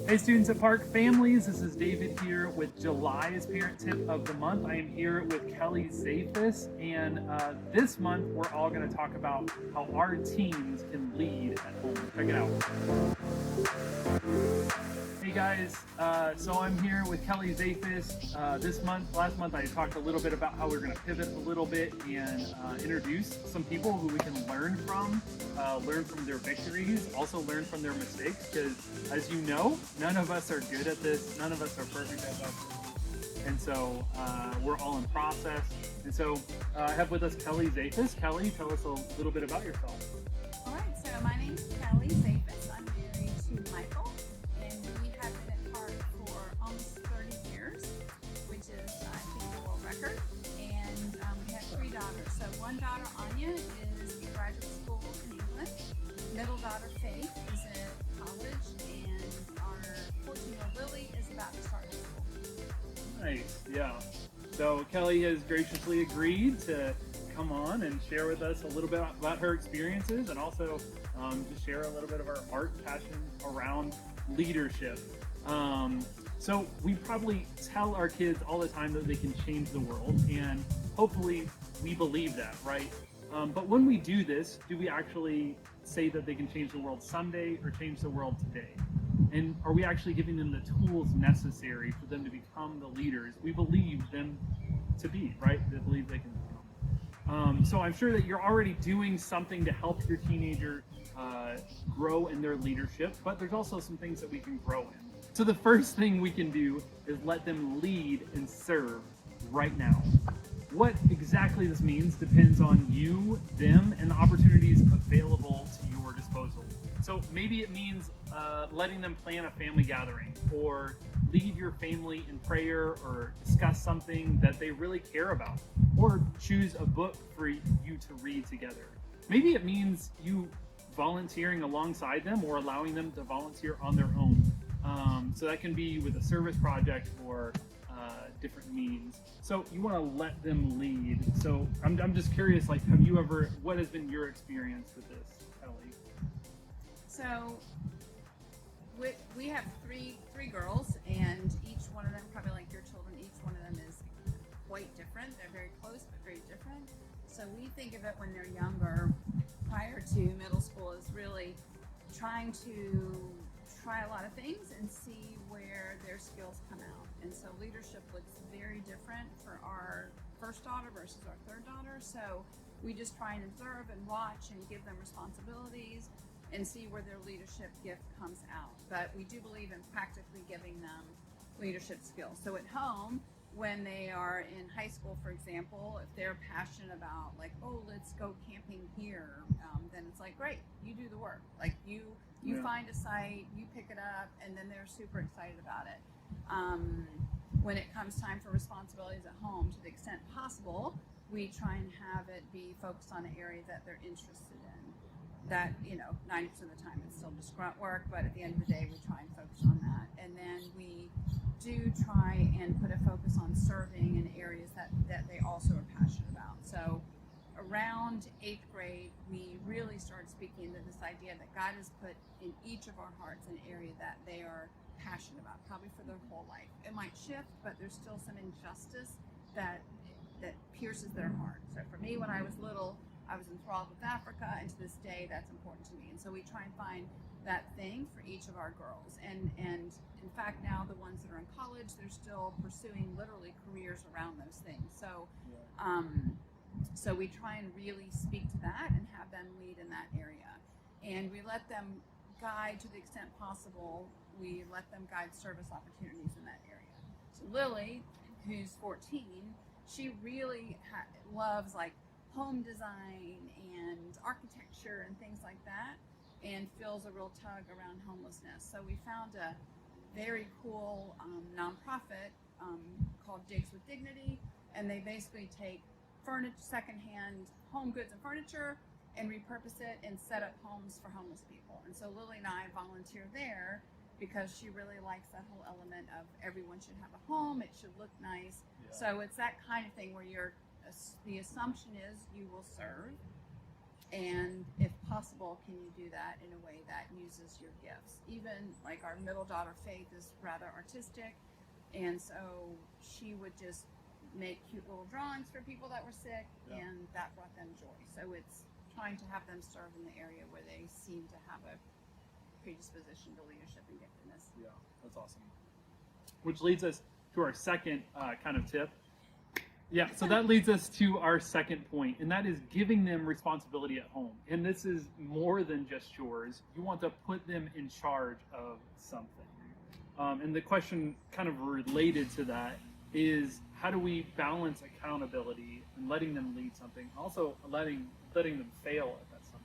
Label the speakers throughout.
Speaker 1: Hey students at Park Families, this is David here with July's Parent Tip of the Month. I am here with Kelly Zafis, and this month we're all going to talk about how our teens can lead at home. Check it out. Hey guys, so I'm here with Kelly Zafis. Last month I talked a little bit about how we're going to pivot a little bit and introduce some people who we can learn from their victories, also learn from their mistakes, because as you know, none of us are good at this, none of us are perfect at this. And so we're all in process. And so I have with us Kelly Zafis. Kelly, tell us a little bit about yourself.
Speaker 2: All right, so my name's Kelly Zafis. I'm married to Michael, and we have been at Park for almost 30 years, which is, I think, a world record. And we have 3 daughters. So one daughter, Anya, is in graduate school in England. Middle daughter, Faith, is in college, and our 14-year-old Lily is about to start school.
Speaker 1: Nice, yeah. So Kelly has graciously agreed to come on and share with us a little bit about her experiences, and also to share a little bit of our heart passion around leadership. So we probably tell our kids all the time that they can change the world, and hopefully we believe that, right? But when we do this, do we actually say that they can change the world someday or change the world today? And are we actually giving them the tools necessary for them to become the leaders we believe them to be, right? They believe they can become. So I'm sure that you're already doing something to help your teenager grow in their leadership, but there's also some things that we can grow in. So the first thing we can do is let them lead and serve right now. What exactly this means depends on you, them, and the opportunities available to your disposal. So maybe it means letting them plan a family gathering, or lead your family in prayer, or discuss something that they really care about, or choose a book for you to read together. Maybe it means you volunteering alongside them, or allowing them to volunteer on their own. So that can be with a service project or different means. So you want to let them lead. So I'm just curious, like, what has been your experience with this, Kelly?
Speaker 2: So we have three girls, and each one of them, probably like your children, each one of them is quite different. They're very close, but very different. So we think of it when they're younger, prior to middle school, is really trying to try a lot of things and see where their skills come out. And so leadership looks very different for our first daughter versus our third daughter. So we just try and observe and watch and give them responsibilities and see where their leadership gift comes out. But we do believe in practically giving them leadership skills. So at home, when they are in high school, for example, if they're passionate about, like, oh, let's go camping here, then it's like, great, you do the work. Like, you find a site, you pick it up, and then they're super excited about it. When it comes time for responsibilities at home, to the extent possible, we try and have it be focused on an area that they're interested in. That, 90% of the time it's still just grunt work, but at the end of the day, we try and focus on that. And then we do try and put a focus on serving in areas that they also are passionate about. So around 8th grade, we really started speaking into this idea that God has put in each of our hearts an area that they are passionate about, probably for their whole life. It might shift, but there's still some injustice that pierces their heart. So for me, when I was little, I was enthralled with Africa, and to this day, that's important to me. And so we try and find that thing for each of our girls. And in fact, now the ones that are in college, they're still pursuing literally careers around those things. So, so we try and really speak to that and have them lead in that area. And we let them guide, to the extent possible, we let them guide service opportunities in that area. So Lily, who's 14, she really loves, like, home design and architecture and things like that, and feels a real tug around homelessness. So we found a very cool nonprofit called Digs with Dignity, and they basically take secondhand home goods and furniture and repurpose it and set up homes for homeless people. And so Lily and I volunteer there because she really likes that whole element of everyone should have a home, it should look nice. Yeah. So it's that kind of thing where the assumption is you will serve, and if possible can you do that in a way that uses your gifts? Even like our middle daughter Faith is rather artistic, and so she would just make cute little drawings for people that were sick, and that brought them joy. So it's trying to have them serve in the area where they seem to have a predisposition to leadership and giftedness.
Speaker 1: Yeah, that's awesome. Which leads us to our second kind of tip. Yeah, so that leads us to our second point, and that is giving them responsibility at home. And this is more than just chores. You want to put them in charge of something. And the question kind of related to that is, how do we balance accountability and letting them lead something, also letting them fail at that something?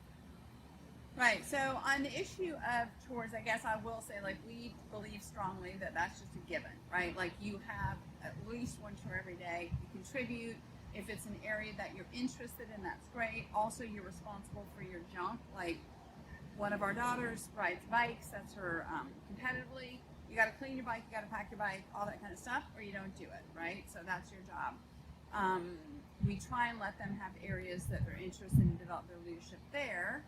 Speaker 2: Right. So on the issue of chores, I guess I will say, like, we believe strongly that that's just a given, right? Like, you have at least one chore every day. You contribute. If it's an area that you're interested in, that's great. Also, you're responsible for your junk. Like, one of our daughters rides bikes. That's her competitively. You got to clean your bike. You got to pack your bike, all that kind of stuff, or you don't do it, right? So that's your job. We try and let them have areas that they're interested in, develop their leadership there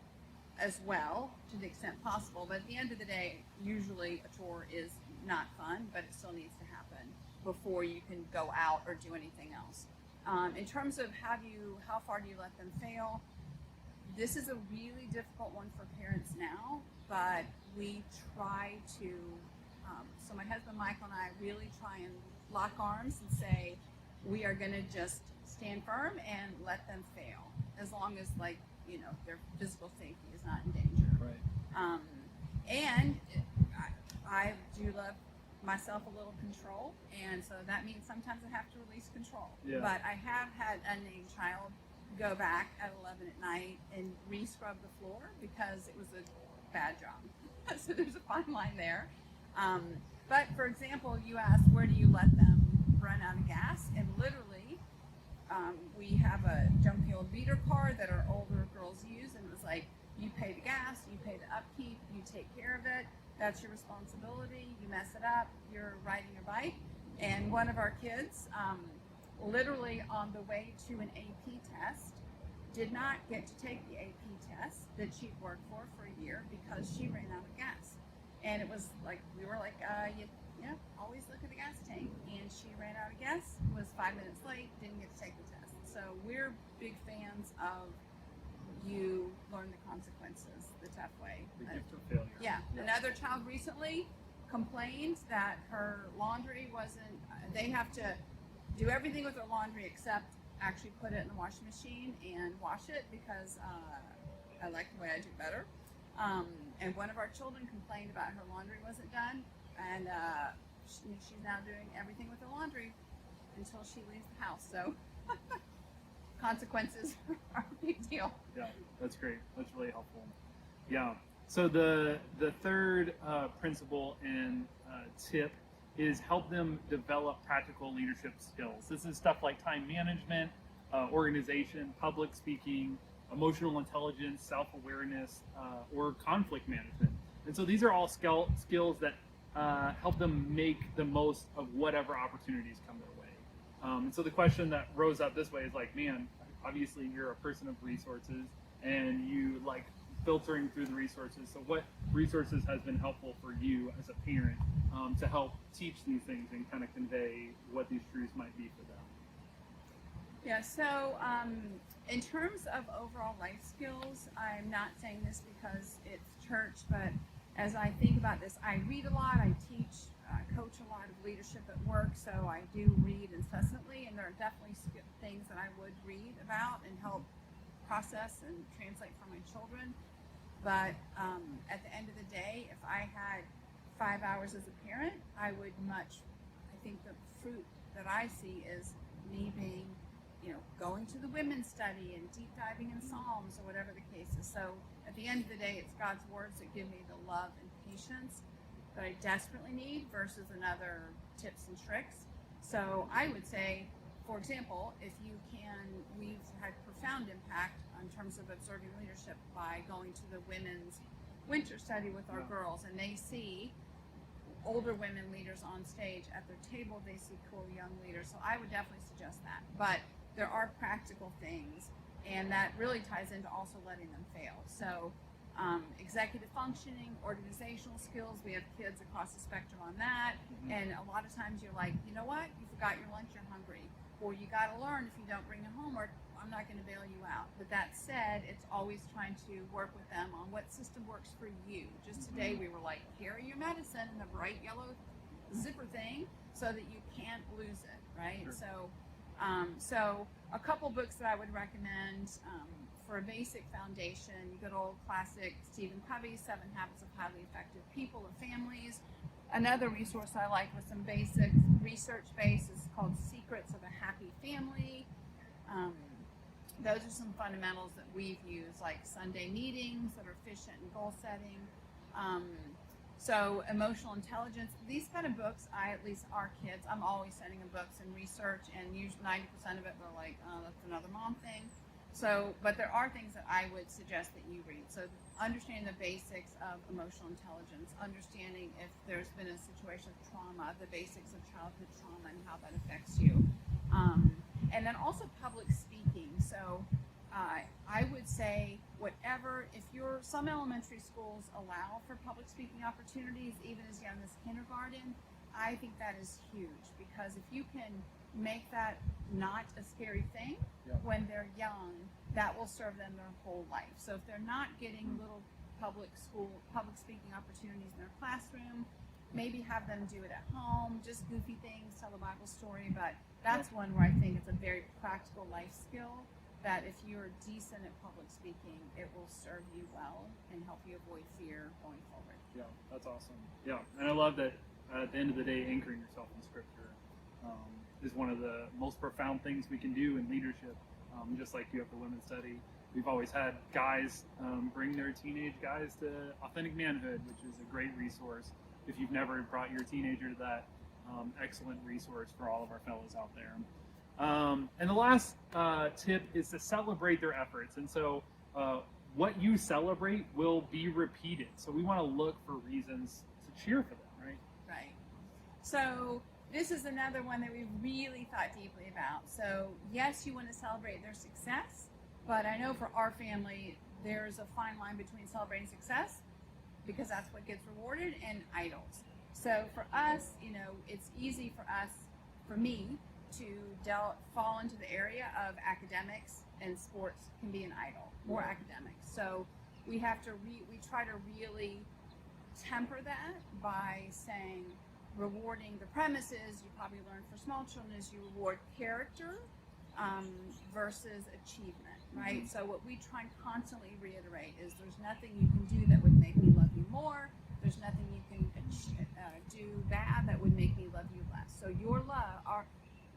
Speaker 2: as well, to the extent possible. But at the end of the day, usually a chore is not fun, but it still needs to happen before you can go out or do anything else. In terms of how far do you let them fail, this is a really difficult one for parents now, but we try to, so my husband Michael and I really try and lock arms and say, we are going to just stand firm and let them fail, as long as, like, their physical safety is not in danger.
Speaker 1: Right.
Speaker 2: And I do love myself a little control, and so that means sometimes I have to release control.
Speaker 1: Yeah.
Speaker 2: But I have had a unnamed child go back at 11 at night and re-scrub the floor because it was a bad job. So there's a fine line there. But for example, you asked, where do you let them run out of gas? And literally, we have a junky old beater car that our older girls use, and it was like, you pay the gas, you pay the upkeep, you take care of it, that's your responsibility. You mess it up, you're riding your bike. And one of our kids, literally on the way to an AP test, did not get to take the AP test that she'd worked for a year because she ran out of gas. And it was like, we were like, yeah, always look at the gas tank. And she ran out of gas, was 5 minutes late, didn't get to take the test. So we're big fans of, you learn the consequences the tough way.
Speaker 1: The gift of failure.
Speaker 2: Yeah. Another child recently complained that her laundry wasn't, they have to do everything with their laundry except actually put it in the washing machine and wash it because I like the way I do better. And one of our children complained about her laundry wasn't done, and she's now doing everything with her laundry until she leaves the house. So consequences are a big deal.
Speaker 1: Yeah, that's great. That's really helpful. Yeah. So the third principle and tip is help them develop practical leadership skills. This is stuff like time management, organization, public speaking, emotional intelligence, self-awareness, or conflict management. And so these are all skills that help them make the most of whatever opportunities come their way. And so the question that rose up this way is like, man, obviously you're a person of resources and you like filtering through the resources. So what resources has been helpful for you as a parent to help teach these things and kind of convey what these truths might be for them?
Speaker 2: Yeah, so in terms of overall life skills, I'm not saying this because it's church, but as I think about this, I read a lot, I teach, coach a lot of leadership at work, so I do read incessantly, and there are definitely things that I would read about and help process and translate for my children. But at the end of the day, if I had 5 hours as a parent, I think the fruit that I see is me being, going to the women's study and deep diving in Psalms or whatever the case is. So at the end of the day, it's God's words that give me the love and patience that I desperately need versus another tips and tricks. So I would say, for example, we've had profound impact in terms of observing leadership by going to the women's winter study with our girls, and they see older women leaders on stage at their table, they see cool young leaders. So I would definitely suggest that. But there are practical things and that really ties into also letting them fail. So executive functioning, organizational skills, we have kids across the spectrum on that. And a lot of times you're like, you know what, you forgot your lunch, you're hungry, or you got to learn, if you don't bring your homework, I'm not going to bail you out. But that said, it's always trying to work with them on what system works for you. Just today we were like, carry your medicine in a bright yellow zipper thing so that you can't lose it, right?
Speaker 1: Sure.
Speaker 2: So a couple books that I would recommend for a basic foundation, good old classic Stephen Covey, 7 Habits of Highly Effective People and Families. Another resource I like with some basic research base is called Secrets of a Happy Family. Those are some fundamentals that we've used, like Sunday meetings that are efficient and goal setting. So emotional intelligence, these kind of books, at least our kids, I'm always sending them books and research, and usually 90% of it they're like, oh, that's another mom thing. So, but there are things that I would suggest that you read. So understanding the basics of emotional intelligence, understanding if there's been a situation of trauma, the basics of childhood trauma and how that affects you. And then also public speaking. So I would say whatever, if some elementary schools allow for public speaking opportunities, even as young as kindergarten, I think that is huge, because if you can make that not a scary thing when they're young, that will serve them their whole life. So if they're not getting little public speaking opportunities in their classroom, maybe have them do it at home, just goofy things, tell a Bible story, but that's one where I think it's a very practical life skill that if you're decent at public speaking, it will serve you well and help you avoid fear going forward.
Speaker 1: Yeah, that's awesome. Yeah, and I love that at the end of the day, anchoring yourself in Scripture is one of the most profound things we can do in leadership. Just like you have the women's study, we've always had guys bring their teenage guys to Authentic Manhood, which is a great resource. If you've never brought your teenager to that, excellent resource for all of our fellows out there. And the last tip is to celebrate their efforts. And so what you celebrate will be repeated. So we want to look for reasons to cheer for them, right?
Speaker 2: Right. So this is another one that we really thought deeply about. So yes, you want to celebrate their success, but I know for our family, there's a fine line between celebrating success, because that's what gets rewarded, and idols. So for us, it's easy for me, to fall into the area of academics, and sports can be an idol, more academics. So we have to we try to really temper that by saying, rewarding the premises, you probably learn for small children, is you reward character versus achievement, right? So what we try and constantly reiterate is there's nothing you can do that would make me love you more. There's nothing you can do bad that would make me love you less. So your love,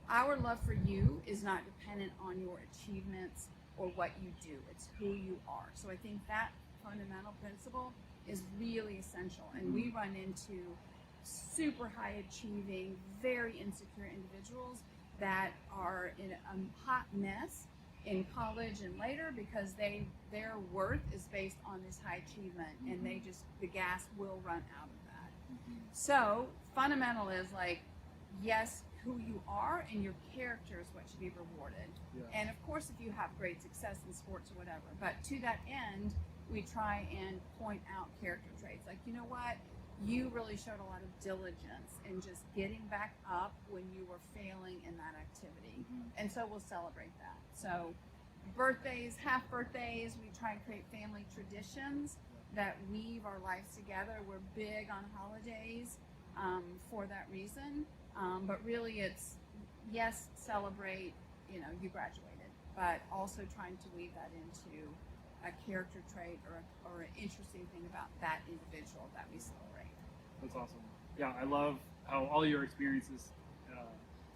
Speaker 2: our love for you is not dependent on your achievements or what you do. It's who you are. So I think that fundamental principle is really essential. And we run into super high achieving, very insecure individuals that are in a hot mess in college and later, because their worth is based on this high achievement, and the gas will run out of that. So fundamental is like, yes, who you are and your character is what should be rewarded. And of course, if you have great success in sports or whatever, but to that end, we try and point out character traits. Like, you know what? You really showed a lot of diligence in just getting back up when you were failing in that activity. And so we'll celebrate that. So birthdays, half birthdays, we try and create family traditions that weave our lives together. We're big on holidays for that reason. But really it's, yes, celebrate, you graduated, but also trying to weave that into a character trait or an interesting thing about that individual that we celebrate.
Speaker 1: That's awesome. Yeah, I love how all your experiences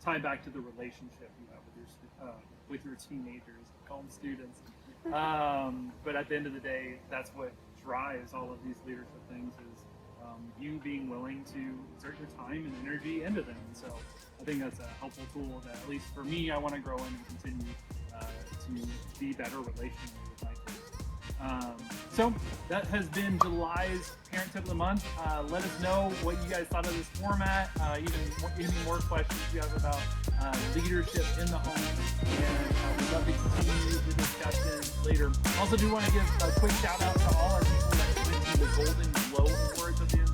Speaker 1: tie back to the relationship you have with your teenagers, call them students. But at the end of the day, that's what drives all of these leadership things is you being willing to exert your time and energy into them. And so I think that's a helpful tool that, at least for me, I want to grow in and continue to be better relationally with my kids. So that has been July's Parent Tip of the Month. Let us know what you guys thought of this format. Any more questions you have about leadership in the home, and we'd love to continue the discussion later. Also, do want to give a quick shout out to all our people that went to the Golden Globe Awards at the end